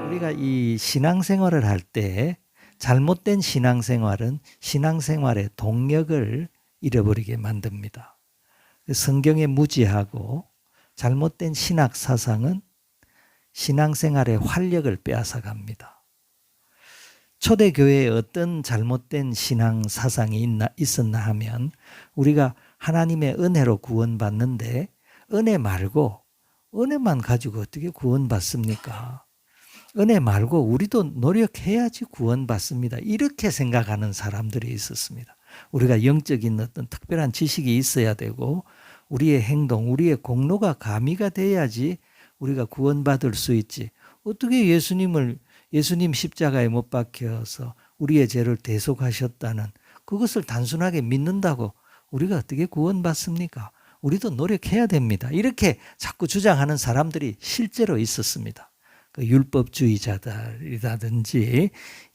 우리가 이 신앙생활을 할 때 잘못된 신앙생활은 신앙생활의 동력을 잃어버리게 만듭니다. 성경에 무지하고 잘못된 신학 사상은 신앙생활의 활력을 빼앗아 갑니다. 초대교회에 어떤 잘못된 신앙 사상이 있었나 하면 우리가 하나님의 은혜로 구원받는데 은혜 말고 은혜만 가지고 어떻게 구원받습니까? 은혜 말고 우리도 노력해야지 구원받습니다. 이렇게 생각하는 사람들이 있었습니다. 우리가 영적인 어떤 특별한 지식이 있어야 되고 우리의 행동, 우리의 공로가 가미가 돼야지 우리가 구원받을 수 있지. 어떻게 예수님 십자가에 못 박혀서 우리의 죄를 대속하셨다는 그것을 단순하게 믿는다고 우리가 어떻게 구원받습니까? 우리도 노력해야 됩니다. 이렇게 자꾸 주장하는 사람들이 실제로 있었습니다. 그 율법주의자들이라든지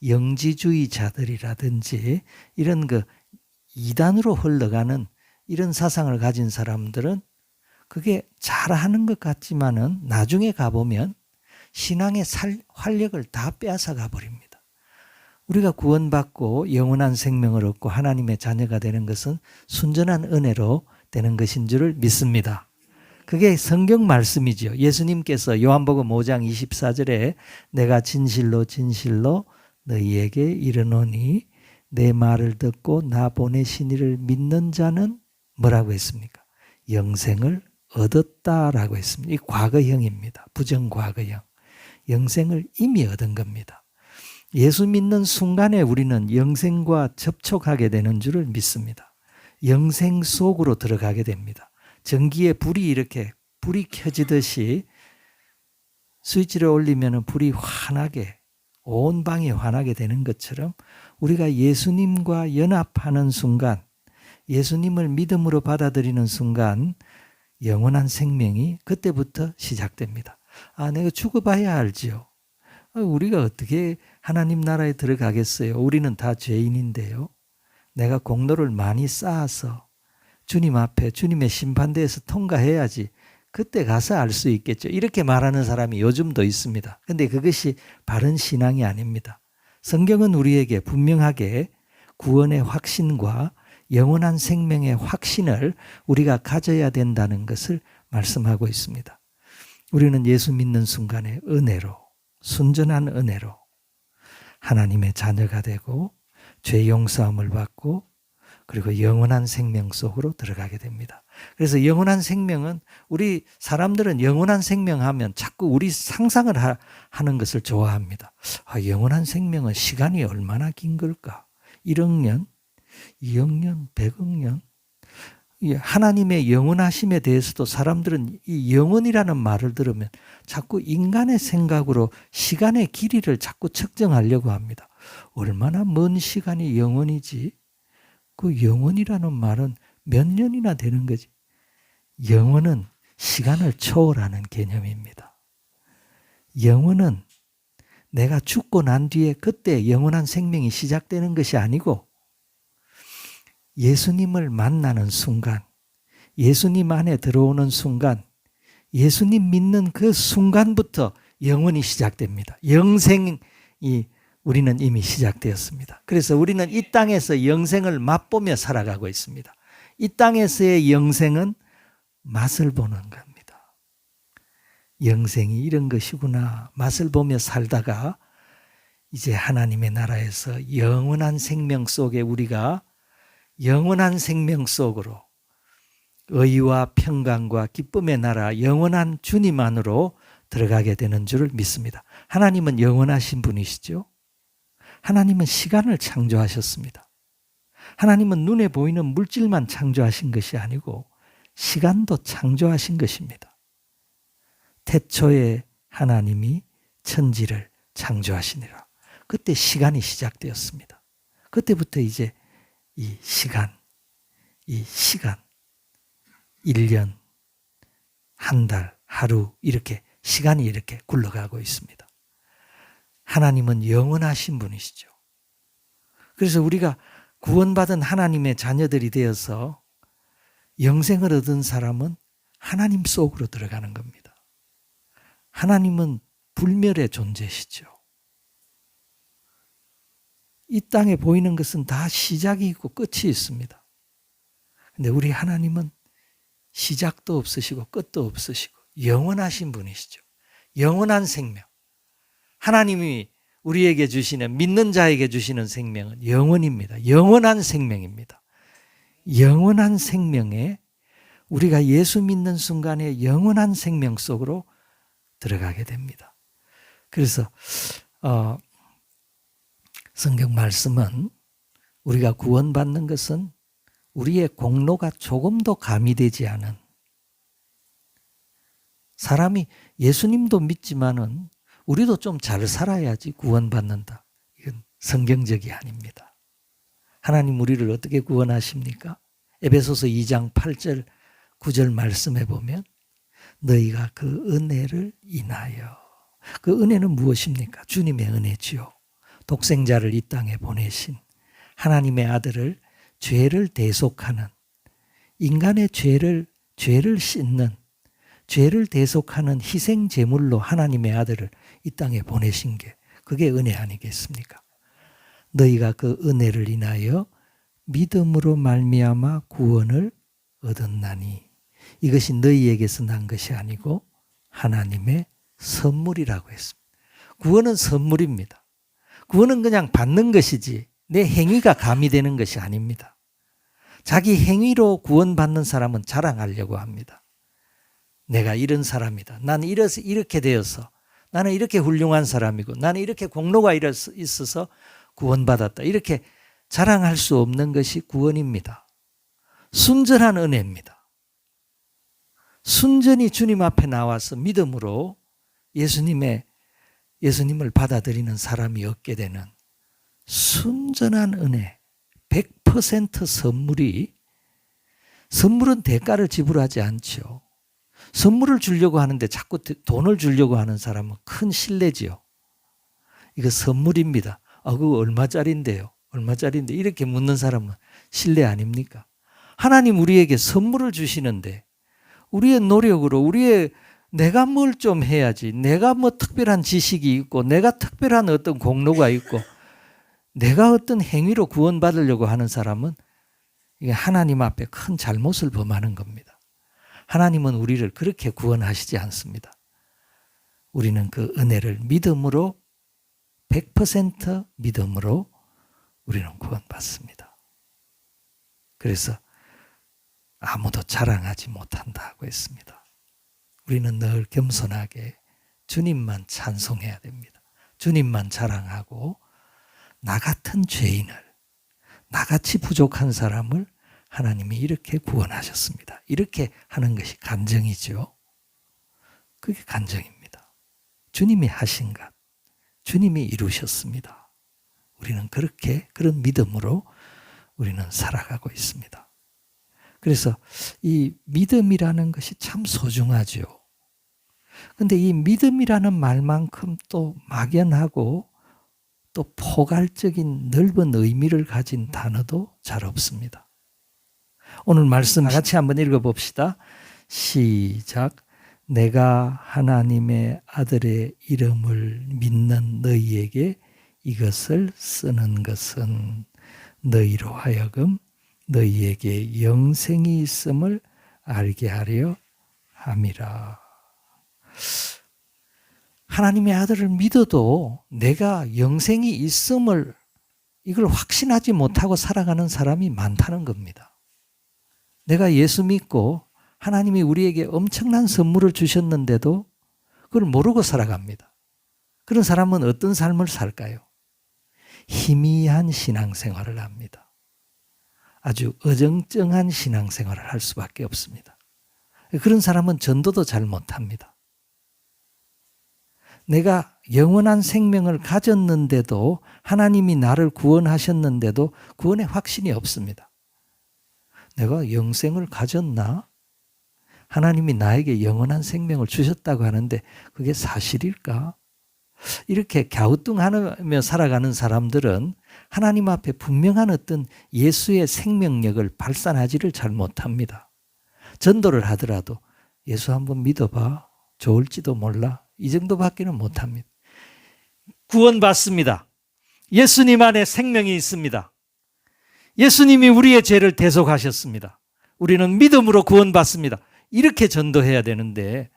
영지주의자들이라든지 이런 그 이단으로 흘러가는 이런 사상을 가진 사람들은 그게 잘하는 것 같지만은 나중에 가보면 신앙의 활력을 다 빼앗아 가버립니다. 우리가 구원받고 영원한 생명을 얻고 하나님의 자녀가 되는 것은 순전한 은혜로 되는 것인 줄을 믿습니다. 그게 성경 말씀이죠. 예수님께서 요한복음 5장 24절에 내가 진실로 진실로 너희에게 이르노니 내 말을 듣고 나 보내신 이를 믿는 자는 뭐라고 했습니까? 영생을 얻었다라고 했습니다. 이 과거형입니다. 부정과거형. 영생을 이미 얻은 겁니다. 예수 믿는 순간에 우리는 영생과 접촉하게 되는 줄을 믿습니다. 영생 속으로 들어가게 됩니다. 전기에 불이 켜지듯이 스위치를 올리면 불이 환하게 온 방이 환하게 되는 것처럼 우리가 예수님과 연합하는 순간, 예수님을 믿음으로 받아들이는 순간 영원한 생명이 그때부터 시작됩니다. 내가 죽어봐야 알지요. 우리가 어떻게 하나님 나라에 들어가겠어요? 우리는 다 죄인인데요. 내가 공로를 많이 쌓아서 주님 앞에 주님의 심판대에서 통과해야지 그때 가서 알 수 있겠죠. 이렇게 말하는 사람이 요즘도 있습니다. 그런데 그것이 바른 신앙이 아닙니다. 성경은 우리에게 분명하게 구원의 확신과 영원한 생명의 확신을 우리가 가져야 된다는 것을 말씀하고 있습니다. 우리는 예수 믿는 순간에 은혜로, 순전한 은혜로 하나님의 자녀가 되고 죄 용서함을 받고 그리고 영원한 생명 속으로 들어가게 됩니다. 그래서 영원한 생명은 우리 사람들은 영원한 생명하면 자꾸 우리 상상을 하는 것을 좋아합니다. 영원한 생명은 시간이 얼마나 긴 걸까? 1억 년, 2억 년, 100억 년? 하나님의 영원하심에 대해서도 사람들은 이 영원이라는 말을 들으면 자꾸 인간의 생각으로 시간의 길이를 자꾸 측정하려고 합니다. 얼마나 먼 시간이 영원이지? 그 영원이라는 말은 몇 년이나 되는 거지. 영원은 시간을 초월하는 개념입니다. 영원은 내가 죽고 난 뒤에 그때 영원한 생명이 시작되는 것이 아니고 예수님을 만나는 순간, 예수님 안에 들어오는 순간, 예수님 믿는 그 순간부터 영원이 시작됩니다. 영생이 우리는 이미 시작되었습니다. 그래서 우리는 이 땅에서 영생을 맛보며 살아가고 있습니다. 이 땅에서의 영생은 맛을 보는 겁니다. 영생이 이런 것이구나. 맛을 보며 살다가 이제 하나님의 나라에서 영원한 생명 속에 우리가 영원한 생명 속으로 의와 평강과 기쁨의 나라 영원한 주님 안으로 들어가게 되는 줄을 믿습니다. 하나님은 영원하신 분이시죠. 하나님은 시간을 창조하셨습니다. 하나님은 눈에 보이는 물질만 창조하신 것이 아니고 시간도 창조하신 것입니다. 태초에 하나님이 천지를 창조하시니라. 그때 시간이 시작되었습니다. 그때부터 이제 이 시간, 1년, 한 달, 하루 이렇게 시간이 이렇게 굴러가고 있습니다. 하나님은 영원하신 분이시죠. 그래서 우리가 구원받은 하나님의 자녀들이 되어서 영생을 얻은 사람은 하나님 속으로 들어가는 겁니다. 하나님은 불멸의 존재시죠. 이 땅에 보이는 것은 다 시작이 있고 끝이 있습니다. 근데 우리 하나님은 시작도 없으시고 끝도 없으시고 영원하신 분이시죠. 영원한 생명. 하나님이 우리에게 주시는, 믿는 자에게 주시는 생명은 영원입니다. 영원한 생명입니다. 영원한 생명에 우리가 예수 믿는 순간에 영원한 생명 속으로 들어가게 됩니다. 그래서 성경 말씀은 우리가 구원받는 것은 우리의 공로가 조금도 가미되지 않은, 사람이 예수님도 믿지만은 우리도 좀 잘 살아야지 구원받는다. 이건 성경적이 아닙니다. 하나님 우리를 어떻게 구원하십니까? 에베소서 2장 8절 9절 말씀에 보면 너희가 그 은혜를 인하여, 그 은혜는 무엇입니까? 주님의 은혜지요. 독생자를 이 땅에 보내신 하나님의 아들을 죄를 대속하는, 인간의 죄를 씻는, 죄를 대속하는 희생 제물로 하나님의 아들을 이 땅에 보내신 게 그게 은혜 아니겠습니까? 너희가 그 은혜를 인하여 믿음으로 말미암아 구원을 얻었나니 이것이 너희에게서 난 것이 아니고 하나님의 선물이라고 했습니다. 구원은 선물입니다. 구원은 그냥 받는 것이지 내 행위가 가미되는 것이 아닙니다. 자기 행위로 구원받는 사람은 자랑하려고 합니다. 내가 이런 사람이다. 나는 이렇게 되어서, 나는 이렇게 훌륭한 사람이고, 나는 이렇게 공로가 있어서 구원받았다. 이렇게 자랑할 수 없는 것이 구원입니다. 순전한 은혜입니다. 순전히 주님 앞에 나와서 믿음으로 예수님을 받아들이는 사람이 얻게 되는 순전한 은혜, 100% 선물은 대가를 지불하지 않죠. 선물을 주려고 하는데 자꾸 돈을 주려고 하는 사람은 큰 실례지요. 이거 선물입니다. 그거 얼마짜린데요? 얼마짜린데? 이렇게 묻는 사람은 실례 아닙니까? 하나님 우리에게 선물을 주시는데 우리의 노력으로 내가 뭘 좀 해야지, 내가 뭐 특별한 지식이 있고 내가 특별한 어떤 공로가 있고 내가 어떤 행위로 구원받으려고 하는 사람은 이게 하나님 앞에 큰 잘못을 범하는 겁니다. 하나님은 우리를 그렇게 구원하시지 않습니다. 우리는 그 은혜를 믿음으로 100% 믿음으로 우리는 구원받습니다. 그래서 아무도 자랑하지 못한다고 했습니다. 우리는 늘 겸손하게 주님만 찬송해야 됩니다. 주님만 자랑하고 나 같은 죄인을, 나같이 부족한 사람을 하나님이 이렇게 구원하셨습니다. 이렇게 하는 것이 간증이죠. 그게 간증입니다. 주님이 하신 것, 주님이 이루셨습니다. 우리는 그런 믿음으로 우리는 살아가고 있습니다. 그래서 이 믿음이라는 것이 참 소중하죠. 그런데 이 믿음이라는 말만큼 또 막연하고 또 포괄적인 넓은 의미를 가진 단어도 잘 없습니다. 오늘 말씀 같이 한번 읽어봅시다. 시작. 내가 하나님의 아들의 이름을 믿는 너희에게 이것을 쓰는 것은 너희로 하여금 너희에게 영생이 있음을 알게 하려 함이라. 하나님의 아들을 믿어도 내가 영생이 있음을 이걸 확신하지 못하고 살아가는 사람이 많다는 겁니다. 내가 예수 믿고 하나님이 우리에게 엄청난 선물을 주셨는데도 그걸 모르고 살아갑니다. 그런 사람은 어떤 삶을 살까요? 희미한 신앙생활을 합니다. 아주 어정쩡한 신앙생활을 할 수밖에 없습니다. 그런 사람은 전도도 잘 못합니다. 내가 영원한 생명을 가졌는데도 하나님이 나를 구원하셨는데도 구원의 확신이 없습니다. 내가 영생을 가졌나? 하나님이 나에게 영원한 생명을 주셨다고 하는데 그게 사실일까? 이렇게 갸우뚱하며 살아가는 사람들은 하나님 앞에 분명한 어떤 예수의 생명력을 발산하지를 잘 못합니다. 전도를 하더라도 예수 한번 믿어봐. 좋을지도 몰라. 이 정도밖에는 못합니다. 구원받습니다. 예수님 안에 생명이 있습니다. 예수님이 우리의 죄를 대속하셨습니다. 우리는 믿음으로 구원받습니다. 이렇게 전도해야 되는데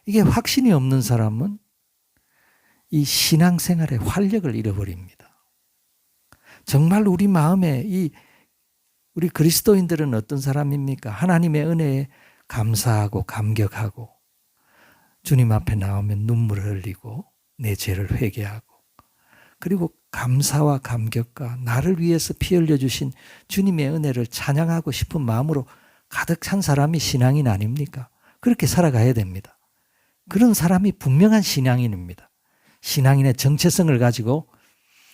이게 확신이 없는 사람은 이 신앙생활의 활력을 잃어버립니다. 정말 우리 마음에 우리 그리스도인들은 어떤 사람입니까? 하나님의 은혜에 감사하고 감격하고 주님 앞에 나오면 눈물을 흘리고 내 죄를 회개하고 그리고 감사와 감격과 나를 위해서 피 흘려주신 주님의 은혜를 찬양하고 싶은 마음으로 가득 찬 사람이 신앙인 아닙니까? 그렇게 살아가야 됩니다. 그런 사람이 분명한 신앙인입니다. 신앙인의 정체성을 가지고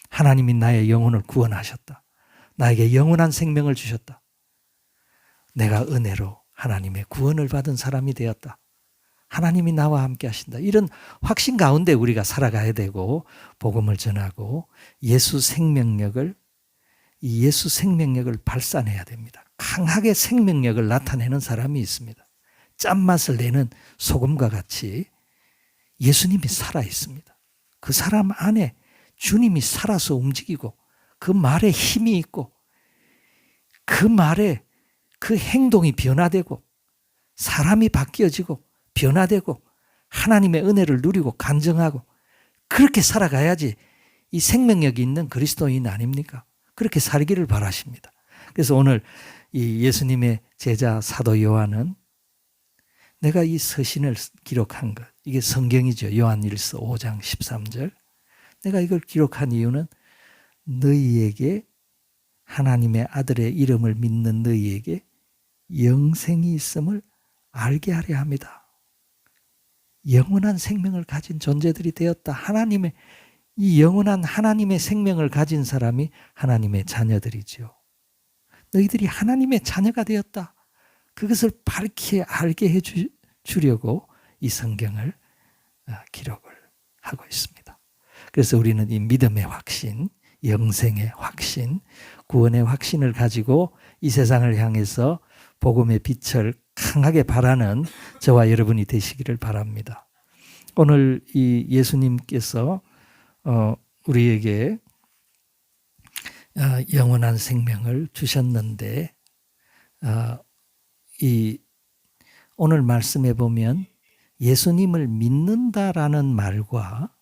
하나님이 나의 영혼을 구원하셨다. 나에게 영원한 생명을 주셨다. 내가 은혜로 하나님의 구원을 받은 사람이 되었다. 하나님이 나와 함께 하신다. 이런 확신 가운데 우리가 살아가야 되고 복음을 전하고 예수 생명력을 발산해야 됩니다. 강하게 생명력을 나타내는 사람이 있습니다. 짠맛을 내는 소금과 같이 예수님이 살아 있습니다. 그 사람 안에 주님이 살아서 움직이고 그 말에 힘이 있고 그 말에 그 행동이 변화되고 사람이 바뀌어지고 변화되고 하나님의 은혜를 누리고 간증하고 그렇게 살아가야지 이 생명력이 있는 그리스도인 아닙니까? 그렇게 살기를 바라십니다. 그래서 오늘 이 예수님의 제자 사도 요한은 내가 이 서신을 기록한 것, 이게 성경이죠. 요한일서 5장 13절. 내가 이걸 기록한 이유는 너희에게 하나님의 아들의 이름을 믿는 너희에게 영생이 있음을 알게 하려 합니다. 영원한 생명을 가진 존재들이 되었다. 이 영원한 하나님의 생명을 가진 사람이 하나님의 자녀들이죠. 너희들이 하나님의 자녀가 되었다. 그것을 밝히 알게 해주려고 이 성경을 기록을 하고 있습니다. 그래서 우리는 이 믿음의 확신, 영생의 확신, 구원의 확신을 가지고 이 세상을 향해서 복음의 빛을 강하게 발하는 저와 여러분이 되시기를 바랍니다. 오늘 이 예수님께서 우리에게 영원한 생명을 주셨는데 이 오늘 말씀에 보면 예수님을 믿는다라는 말과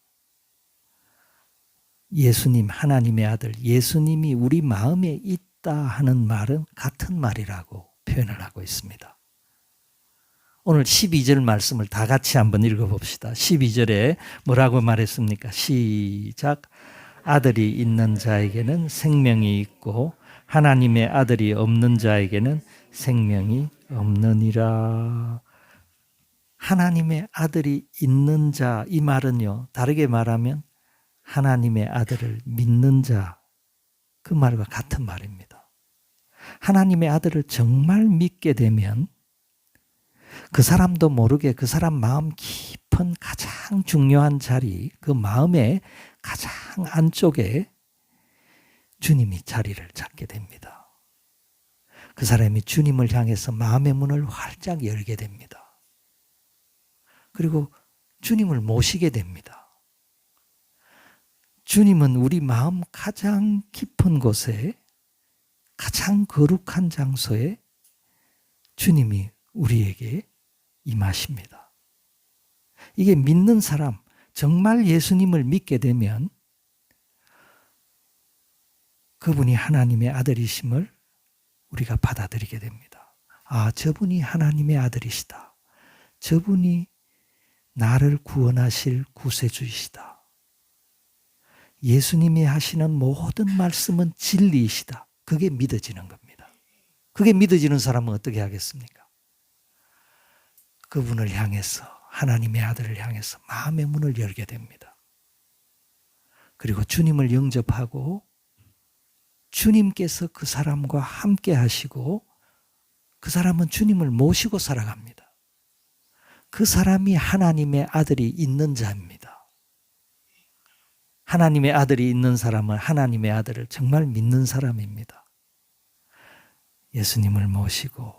예수님 하나님의 아들 예수님이 우리 마음에 있다 하는 말은 같은 말이라고 표현을 하고 있습니다. 오늘 12절 말씀을 다 같이 한번 읽어봅시다. 12절에 뭐라고 말했습니까? 시작. 아들이 있는 자에게는 생명이 있고 하나님의 아들이 없는 자에게는 생명이 없느니라. 하나님의 아들이 있는 자, 이 말은요, 다르게 말하면 하나님의 아들을 믿는 자, 그 말과 같은 말입니다. 하나님의 아들을 정말 믿게 되면 그 사람도 모르게 그 사람 마음 깊은 가장 중요한 자리, 그 마음의 가장 안쪽에 주님이 자리를 잡게 됩니다. 그 사람이 주님을 향해서 마음의 문을 활짝 열게 됩니다. 그리고 주님을 모시게 됩니다. 주님은 우리 마음 가장 깊은 곳에 가장 거룩한 장소에 주님이 우리에게 임하십니다. 이게 믿는 사람, 정말 예수님을 믿게 되면 그분이 하나님의 아들이심을 우리가 받아들이게 됩니다. 아, 저분이 하나님의 아들이시다. 저분이 나를 구원하실 구세주이시다. 예수님이 하시는 모든 말씀은 진리이시다. 그게 믿어지는 겁니다. 그게 믿어지는 사람은 어떻게 하겠습니까? 그분을 향해서, 하나님의 아들을 향해서 마음의 문을 열게 됩니다. 그리고 주님을 영접하고 주님께서 그 사람과 함께 하시고 그 사람은 주님을 모시고 살아갑니다. 그 사람이 하나님의 아들이 있는 자입니다. 하나님의 아들이 있는 사람은 하나님의 아들을 정말 믿는 사람입니다. 예수님을 모시고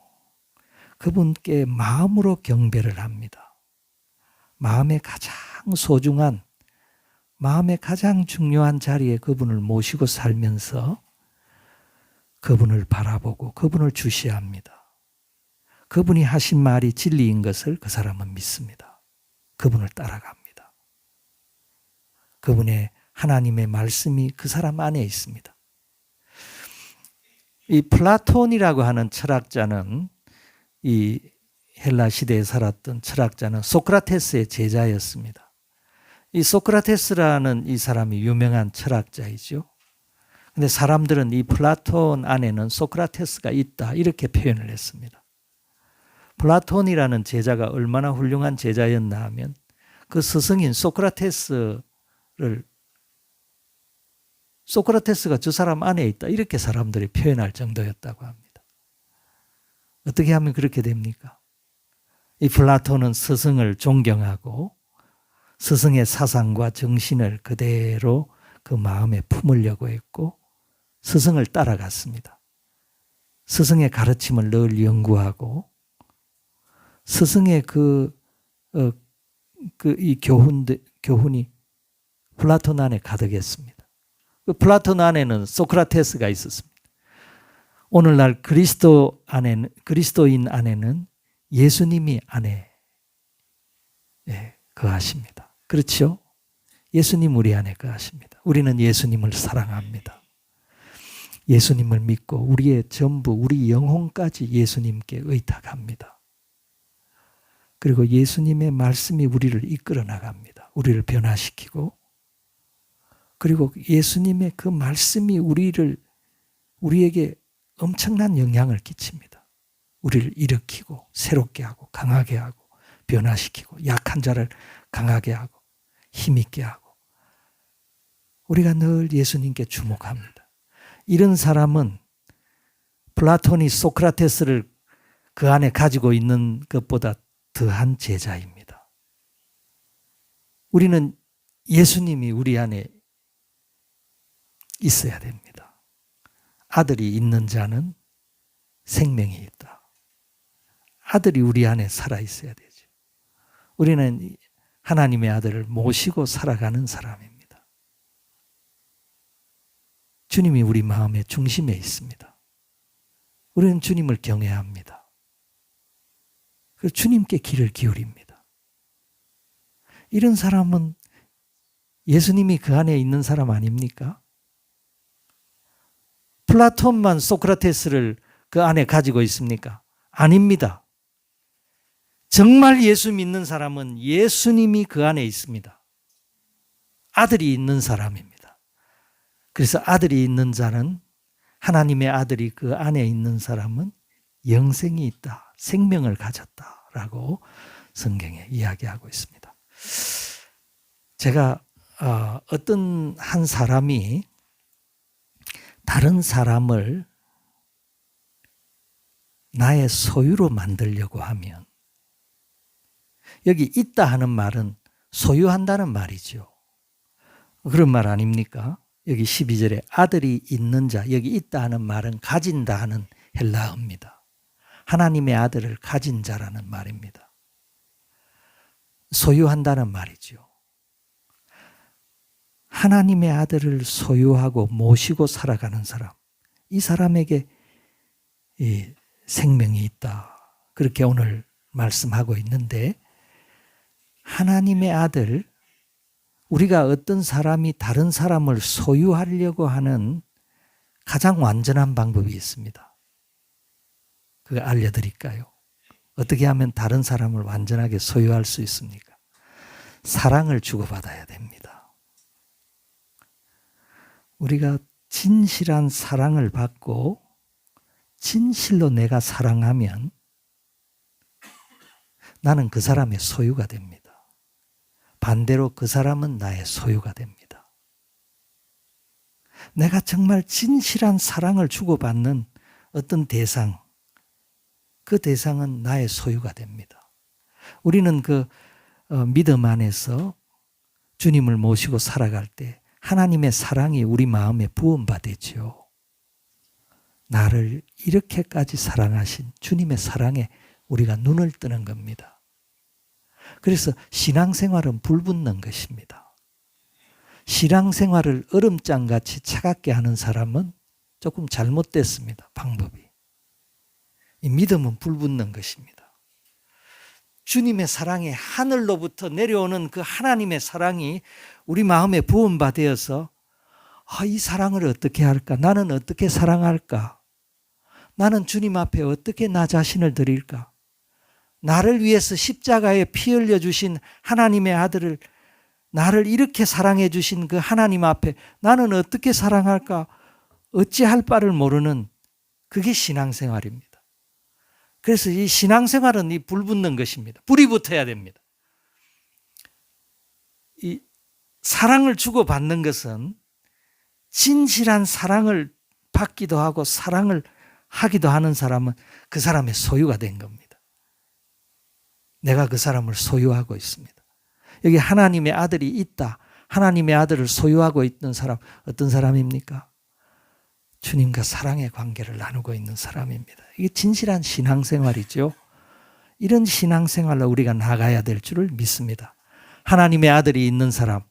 그분께 마음으로 경배를 합니다. 마음의 가장 소중한 마음의 가장 중요한 자리에 그분을 모시고 살면서 그분을 바라보고 그분을 주시합니다. 그분이 하신 말이 진리인 것을 그 사람은 믿습니다. 그분을 따라갑니다. 그분의 하나님의 말씀이 그 사람 안에 있습니다. 이 플라톤이라고 하는 철학자는, 이 헬라 시대에 살았던 철학자는 소크라테스의 제자였습니다. 이 소크라테스라는 이 사람이 유명한 철학자이죠. 근데 사람들은 이 플라톤 안에는 소크라테스가 있다 이렇게 표현을 했습니다. 플라톤이라는 제자가 얼마나 훌륭한 제자였나 하면 그 스승인 소크라테스가 저 사람 안에 있다 이렇게 사람들이 표현할 정도였다고 합니다. 어떻게 하면 그렇게 됩니까? 이 플라톤은 스승을 존경하고 스승의 사상과 정신을 그대로 그 마음에 품으려고 했고 스승을 따라갔습니다. 스승의 가르침을 늘 연구하고 스승의 이 교훈이 플라톤 안에 가득했습니다. 그 플라톤 안에는 소크라테스가 있었습니다. 오늘날 그리스도인 안에는 예수님이 안에 거하십니다. 그렇죠? 예수님 우리 안에 거하십니다. 우리는 예수님을 사랑합니다. 예수님을 믿고 우리의 전부, 우리 영혼까지 예수님께 의탁합니다. 그리고 예수님의 말씀이 우리를 이끌어 나갑니다. 우리를 변화시키고, 그리고 예수님의 그 말씀이 우리에게 엄청난 영향을 끼칩니다. 우리를 일으키고 새롭게 하고 강하게 하고 변화시키고 약한 자를 강하게 하고 힘있게 하고, 우리가 늘 예수님께 주목합니다. 이런 사람은 플라톤이 소크라테스를 그 안에 가지고 있는 것보다 더한 제자입니다. 우리는 예수님이 우리 안에 있어야 됩니다. 아들이 있는 자는 생명이 있다. 아들이 우리 안에 살아 있어야 되죠. 우리는 하나님의 아들을 모시고 살아가는 사람입니다. 주님이 우리 마음의 중심에 있습니다. 우리는 주님을 경외합니다. 그래서 주님께 귀를 기울입니다. 이런 사람은 예수님이 그 안에 있는 사람 아닙니까? 플라톤만 소크라테스를 그 안에 가지고 있습니까? 아닙니다. 정말 예수 믿는 사람은 예수님이 그 안에 있습니다. 아들이 있는 사람입니다. 그래서 아들이 있는 자는, 하나님의 아들이 그 안에 있는 사람은 영생이 있다, 생명을 가졌다라고 성경에 이야기하고 있습니다. 제가 어떤 한 사람이 다른 사람을 나의 소유로 만들려고 하면, 여기 있다 하는 말은 소유한다는 말이죠. 그런 말 아닙니까? 여기 12절에 아들이 있는 자, 여기 있다 하는 말은 가진다 하는 헬라어입니다. 하나님의 아들을 가진 자라는 말입니다. 소유한다는 말이죠. 하나님의 아들을 소유하고 모시고 살아가는 사람, 이 사람에게 이 생명이 있다. 그렇게 오늘 말씀하고 있는데, 하나님의 아들, 우리가 어떤 사람이 다른 사람을 소유하려고 하는 가장 완전한 방법이 있습니다. 그거 알려드릴까요? 어떻게 하면 다른 사람을 완전하게 소유할 수 있습니까? 사랑을 주고받아야 됩니다. 우리가 진실한 사랑을 받고 진실로 내가 사랑하면 나는 그 사람의 소유가 됩니다. 반대로 그 사람은 나의 소유가 됩니다. 내가 정말 진실한 사랑을 주고받는 어떤 대상, 그 대상은 나의 소유가 됩니다. 우리는 그 믿음 안에서 주님을 모시고 살아갈 때 하나님의 사랑이 우리 마음에 부음받았죠. 나를 이렇게까지 사랑하신 주님의 사랑에 우리가 눈을 뜨는 겁니다. 그래서 신앙생활은 불붙는 것입니다. 신앙생활을 얼음장같이 차갑게 하는 사람은 조금 잘못됐습니다. 방법이. 이 믿음은 불붙는 것입니다. 주님의 사랑이 하늘로부터 내려오는 그 하나님의 사랑이 우리 마음에 부음바 되어서 이 사랑을 어떻게 할까? 나는 어떻게 사랑할까? 나는 주님 앞에 어떻게 나 자신을 드릴까? 나를 위해서 십자가에 피 흘려 주신 하나님의 아들을 나를 이렇게 사랑해 주신 그 하나님 앞에 나는 어떻게 사랑할까? 어찌할 바를 모르는 그게 신앙생활입니다. 그래서 이 신앙생활은 이 불붙는 것입니다. 불이 붙어야 됩니다. 이 사랑을 주고받는 것은 진실한 사랑을 받기도 하고 사랑을 하기도 하는 사람은 그 사람의 소유가 된 겁니다. 내가 그 사람을 소유하고 있습니다. 여기 하나님의 아들이 있다. 하나님의 아들을 소유하고 있는 사람 어떤 사람입니까? 주님과 사랑의 관계를 나누고 있는 사람입니다. 이게 진실한 신앙생활이죠. 이런 신앙생활로 우리가 나가야 될 줄을 믿습니다. 하나님의 아들이 있는 사람,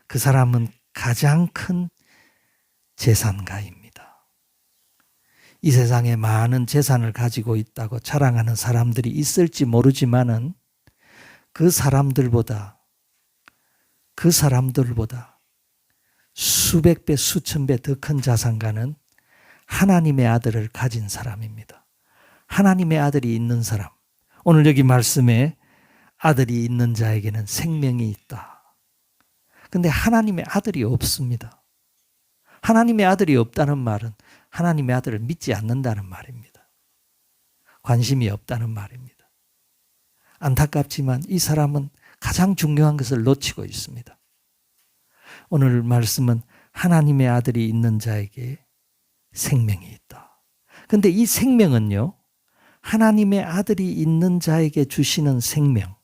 그 사람은 가장 큰 재산가입니다. 이 세상에 많은 재산을 가지고 있다고 자랑하는 사람들이 있을지 모르지만은 그 사람들보다 수백 배, 수천 배 더 큰 자산가는 하나님의 아들을 가진 사람입니다. 하나님의 아들이 있는 사람. 오늘 여기 말씀에 아들이 있는 자에게는 생명이 있다. 그런데 하나님의 아들이 없습니다. 하나님의 아들이 없다는 말은 하나님의 아들을 믿지 않는다는 말입니다. 관심이 없다는 말입니다. 안타깝지만 이 사람은 가장 중요한 것을 놓치고 있습니다. 오늘 말씀은 하나님의 아들이 있는 자에게 생명이 있다. 그런데 이 생명은요, 하나님의 아들이 있는 자에게 주시는 생명,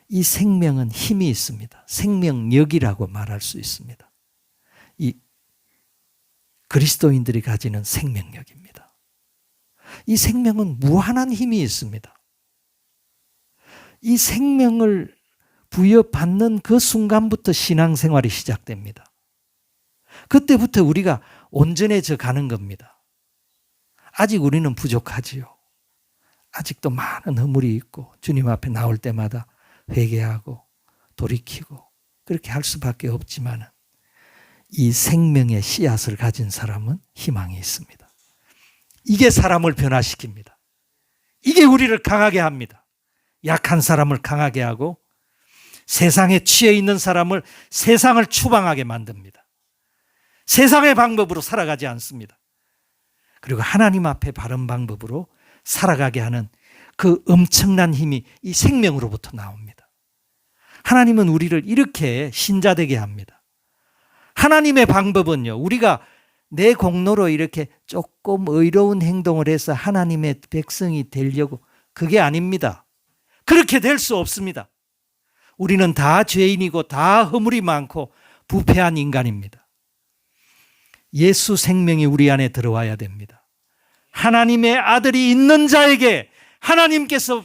이 생명은 힘이 있습니다. 생명력이라고 말할 수 있습니다. 이 그리스도인들이 가지는 생명력입니다. 이 생명은 무한한 힘이 있습니다. 이 생명을 부여받는 그 순간부터 신앙생활이 시작됩니다. 그때부터 우리가 온전해져 가는 겁니다. 아직 우리는 부족하지요. 아직도 많은 허물이 있고 주님 앞에 나올 때마다 회개하고 돌이키고 그렇게 할 수밖에 없지만 이 생명의 씨앗을 가진 사람은 희망이 있습니다. 이게 사람을 변화시킵니다. 이게 우리를 강하게 합니다. 약한 사람을 강하게 하고 세상에 취해 있는 사람을 세상을 추방하게 만듭니다. 세상의 방법으로 살아가지 않습니다. 그리고 하나님 앞에 바른 방법으로 살아가게 하는 그 엄청난 힘이 이 생명으로부터 나옵니다. 하나님은 우리를 이렇게 신자되게 합니다. 하나님의 방법은요, 우리가 내 공로로 이렇게 조금 의로운 행동을 해서 하나님의 백성이 되려고, 그게 아닙니다. 그렇게 될 수 없습니다. 우리는 다 죄인이고 다 허물이 많고 부패한 인간입니다. 예수 생명이 우리 안에 들어와야 됩니다. 하나님의 아들이 있는 자에게 하나님께서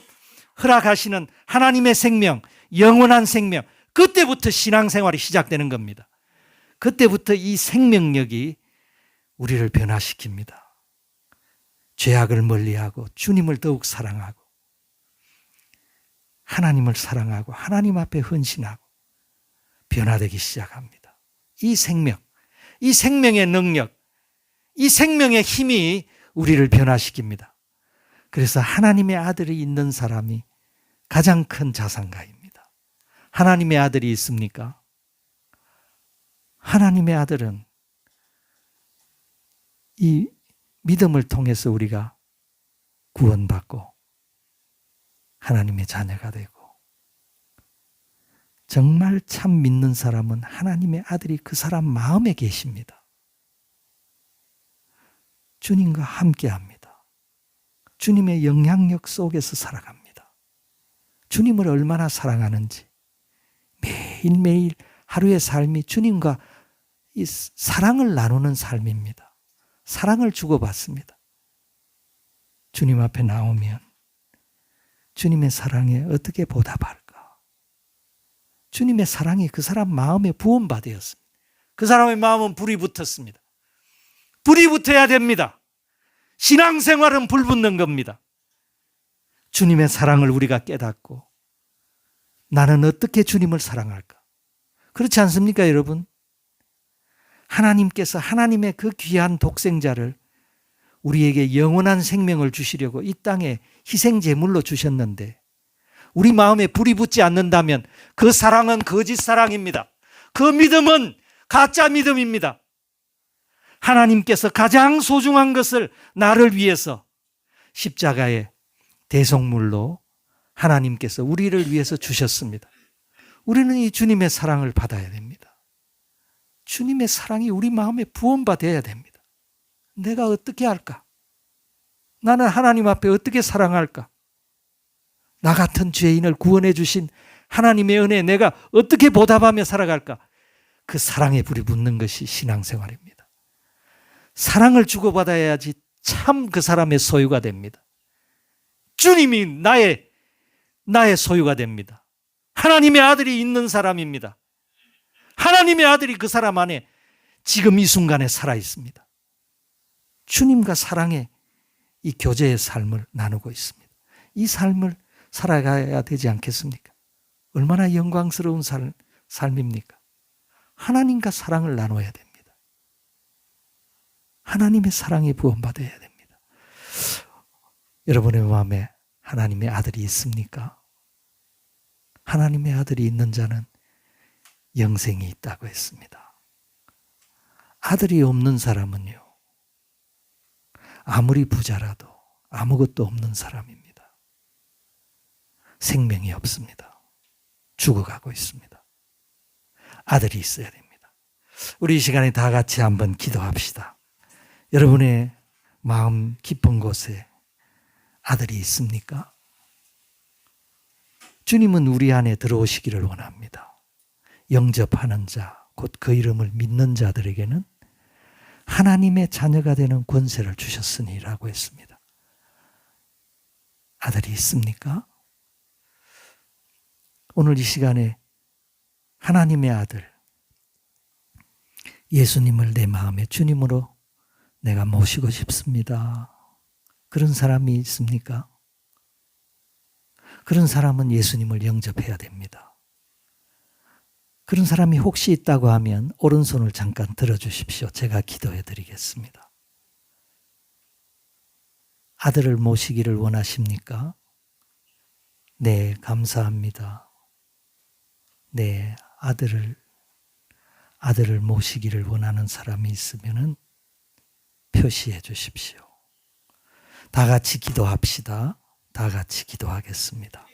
허락하시는 하나님의 생명, 영원한 생명, 그때부터 신앙생활이 시작되는 겁니다. 그때부터 이 생명력이 우리를 변화시킵니다. 죄악을 멀리하고 주님을 더욱 사랑하고 하나님을 사랑하고 하나님 앞에 헌신하고 변화되기 시작합니다. 이 생명, 이 생명의 능력, 이 생명의 힘이 우리를 변화시킵니다. 그래서 하나님의 아들이 있는 사람이 가장 큰 자산가입니다. 하나님의 아들이 있습니까? 하나님의 아들은 이 믿음을 통해서 우리가 구원받고 하나님의 자녀가 되고, 정말 참 믿는 사람은 하나님의 아들이 그 사람 마음에 계십니다. 주님과 함께합니다. 주님의 영향력 속에서 살아갑니다. 주님을 얼마나 사랑하는지 매일매일 하루의 삶이 주님과 이 사랑을 나누는 삶입니다. 사랑을 주고받습니다. 주님 앞에 나오면 주님의 사랑에 어떻게 보답할까? 주님의 사랑이 그 사람 마음에 부음받았습니다. 그 사람의 마음은 불이 붙었습니다. 불이 붙어야 됩니다. 신앙생활은 불 붙는 겁니다. 주님의 사랑을 우리가 깨닫고 나는 어떻게 주님을 사랑할까? 그렇지 않습니까, 여러분? 하나님께서 하나님의 그 귀한 독생자를 우리에게 영원한 생명을 주시려고 이 땅에 희생제물로 주셨는데 우리 마음에 불이 붙지 않는다면 그 사랑은 거짓 사랑입니다. 그 믿음은 가짜 믿음입니다. 하나님께서 가장 소중한 것을 나를 위해서 십자가의 대속물로 하나님께서 우리를 위해서 주셨습니다. 우리는 이 주님의 사랑을 받아야 됩니다. 주님의 사랑이 우리 마음에 부음받아야 됩니다. 내가 어떻게 할까? 나는 하나님 앞에 어떻게 사랑할까? 나 같은 죄인을 구원해 주신 하나님의 은혜에 내가 어떻게 보답하며 살아갈까? 그 사랑에 불이 붙는 것이 신앙생활입니다. 사랑을 주고받아야지 참 그 사람의 소유가 됩니다. 주님이 나의 소유가 됩니다. 하나님의 아들이 있는 사람입니다. 하나님의 아들이 그 사람 안에 지금 이 순간에 살아 있습니다. 주님과 사랑의 이 교제의 삶을 나누고 있습니다. 이 삶을 살아가야 되지 않겠습니까? 얼마나 영광스러운 삶입니까? 하나님과 사랑을 나눠야 됩니다. 하나님의 사랑이 부음받아야 됩니다. 여러분의 마음에 하나님의 아들이 있습니까? 하나님의 아들이 있는 자는 영생이 있다고 했습니다. 아들이 없는 사람은요, 아무리 부자라도 아무것도 없는 사람입니다. 생명이 없습니다. 죽어가고 있습니다. 아들이 있어야 됩니다. 우리 이 시간에 다 같이 한번 기도합시다. 여러분의 마음 깊은 곳에 아들이 있습니까? 주님은 우리 안에 들어오시기를 원합니다. 영접하는 자, 곧 그 이름을 믿는 자들에게는 하나님의 자녀가 되는 권세를 주셨으니라고 했습니다. 아들이 있습니까? 오늘 이 시간에 하나님의 아들, 예수님을 내 마음의 주님으로 내가 모시고 싶습니다. 그런 사람이 있습니까? 그런 사람은 예수님을 영접해야 됩니다. 그런 사람이 혹시 있다고 하면 오른손을 잠깐 들어주십시오. 제가 기도해 드리겠습니다. 아들을 모시기를 원하십니까? 네, 감사합니다. 네, 아들을 모시기를 원하는 사람이 있으면 표시해 주십시오. 다 같이 기도합시다. 다 같이 기도하겠습니다.